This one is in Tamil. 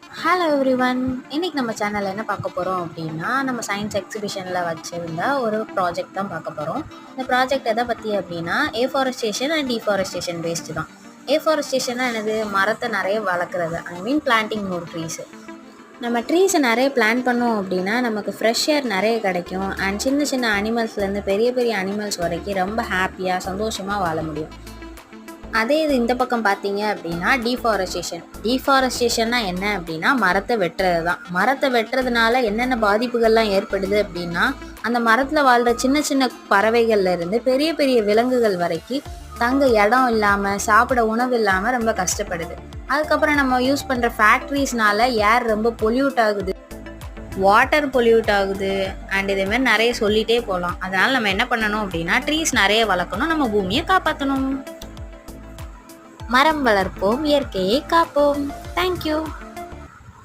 Hello everyone. இன்னைக்கு நம்ம சேனல்ல என்ன பார்க்க போறோம் அப்படின்னா, நம்ம சயின்ஸ் எக்ஸிபிஷன்ல வச்சிருந்த ஒரு ப்ராஜெக்ட் தான் பார்க்க போறோம். இந்த ப்ராஜெக்ட் எதை பத்தி அப்படின்னா, ஏஃபாரஸ்டேஷன் அண்ட் டீஃபாரஸ்டேஷன் பேஸ்டு தான். ஏஃபாரஸ்டேஷன்னா என்னது? மரத்தை நிறைய வளர்க்குறது. ஐ மீன் பிளான்டிங் மோர் ட்ரீஸ். நம்ம ட்ரீஸை நிறைய பிளான் பண்ணோம் அப்படின்னா நமக்கு ஃப்ரெஷ் ஏர் நிறைய கிடைக்கும். அண்ட் சின்ன சின்ன அனிமல்ஸ்லேருந்து பெரிய பெரிய அனிமல்ஸ் வரைக்கும் ரொம்ப ஹாப்பியாக சந்தோஷமாக வாழ முடியும். அதே இது இந்த பக்கம் பார்த்தீங்க அப்படின்னா டீஃபாரஸ்டேஷன்னா என்ன அப்படின்னா மரத்தை வெட்டுறது தான். மரத்தை வெட்டுறதுனால என்னென்ன பாதிப்புகள்லாம் ஏற்படுது அப்படின்னா, அந்த மரத்தில் வாழ்கிற சின்ன சின்ன பறவைகள்ல இருந்து பெரிய பெரிய விலங்குகள் வரைக்கும் தங்க இடம் இல்லாமல் சாப்பிட உணவு இல்லாமல் ரொம்ப கஷ்டப்படுது. அதுக்கப்புறம் நம்ம யூஸ் பண்ணுற ஃபேக்ட்ரிஸ்னால ஏர் ரொம்ப பொல்யூட் ஆகுது, வாட்டர் பொல்யூட் ஆகுது. அண்ட் இதேமாதிரி நிறைய சொல்லிகிட்டே போகலாம். அதனால் நம்ம என்ன பண்ணணும் அப்படின்னா ட்ரீஸ் நிறைய வளர்க்கணும், நம்ம பூமியை காப்பாற்றணும். மரம் வளர்ப்போம், இயற்கையை காப்போம். தேங்க்யூ.